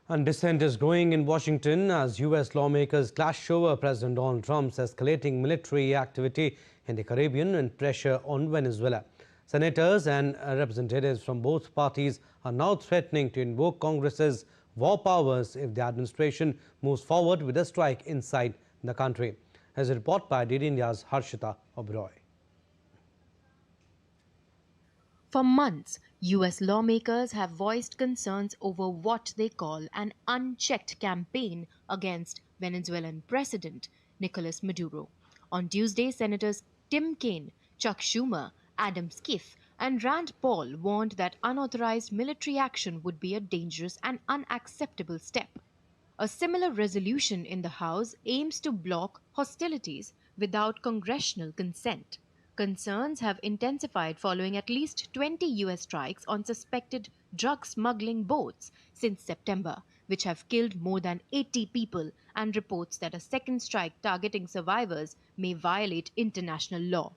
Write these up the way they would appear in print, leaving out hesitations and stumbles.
And dissent is growing in Washington as U.S. lawmakers clash over President Donald Trump's escalating military activity in the Caribbean and pressure on Venezuela. Senators and representatives from both parties are now threatening to invoke Congress's war powers if the administration moves forward with a strike inside the country. As a report by DD India's Harshita Oberoi. For months, U.S. lawmakers have voiced concerns over what they call an unchecked campaign against Venezuelan President Nicolas Maduro. On Tuesday, Senators Tim Kaine, Chuck Schumer, Adam Schiff, and Rand Paul warned that unauthorized military action would be a dangerous and unacceptable step. A similar resolution in the House aims to block hostilities without congressional consent. Concerns have intensified following at least 20 U.S. strikes on suspected drug smuggling boats since September, which have killed more than 80 people, and reports that a second strike targeting survivors may violate international law.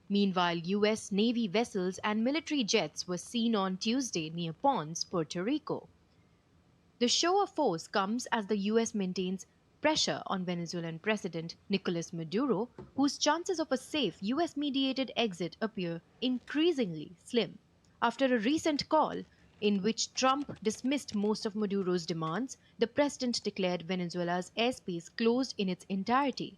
Meanwhile, U.S. Navy vessels and military jets were seen on Tuesday near Ponce, Puerto Rico. The show of force comes as the U.S. maintains pressure on Venezuelan President Nicolas Maduro, whose chances of a safe U.S.-mediated exit appear increasingly slim. After a recent call in which Trump dismissed most of Maduro's demands, the president declared Venezuela's airspace closed in its entirety,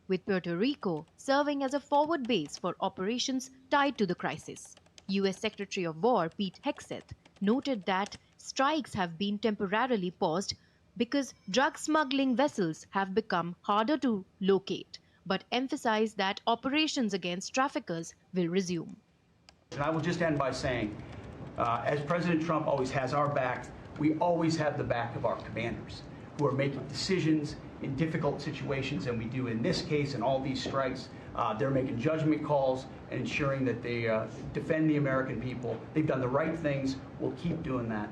with Puerto Rico serving as a forward base for operations tied to the crisis. U.S. Secretary of War Pete Hegseth noted that strikes have been temporarily paused because drug smuggling vessels have become harder to locate, but emphasized that operations against traffickers will resume. And I will just end by saying, as President Trump always has our back, we always have the back of our commanders who are making decisions in difficult situations, and we do in this case and all these strikes. They're making judgment calls and ensuring that they defend the American people. They've done the right things. We'll keep doing that.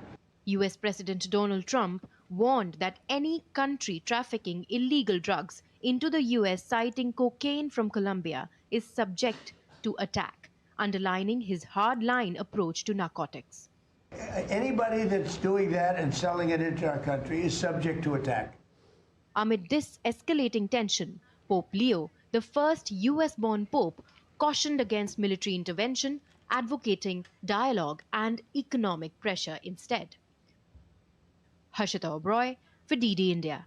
U.S. President Donald Trump warned that any country trafficking illegal drugs into the U.S. citing cocaine from Colombia is subject to attack, underlining his hard-line approach to narcotics. Anybody that's doing that and selling it into our country is subject to attack. Amid this escalating tension, Pope Leo, the first U.S.-born pope, cautioned against military intervention, advocating dialogue and economic pressure instead. Harshita Oberoi for DD India.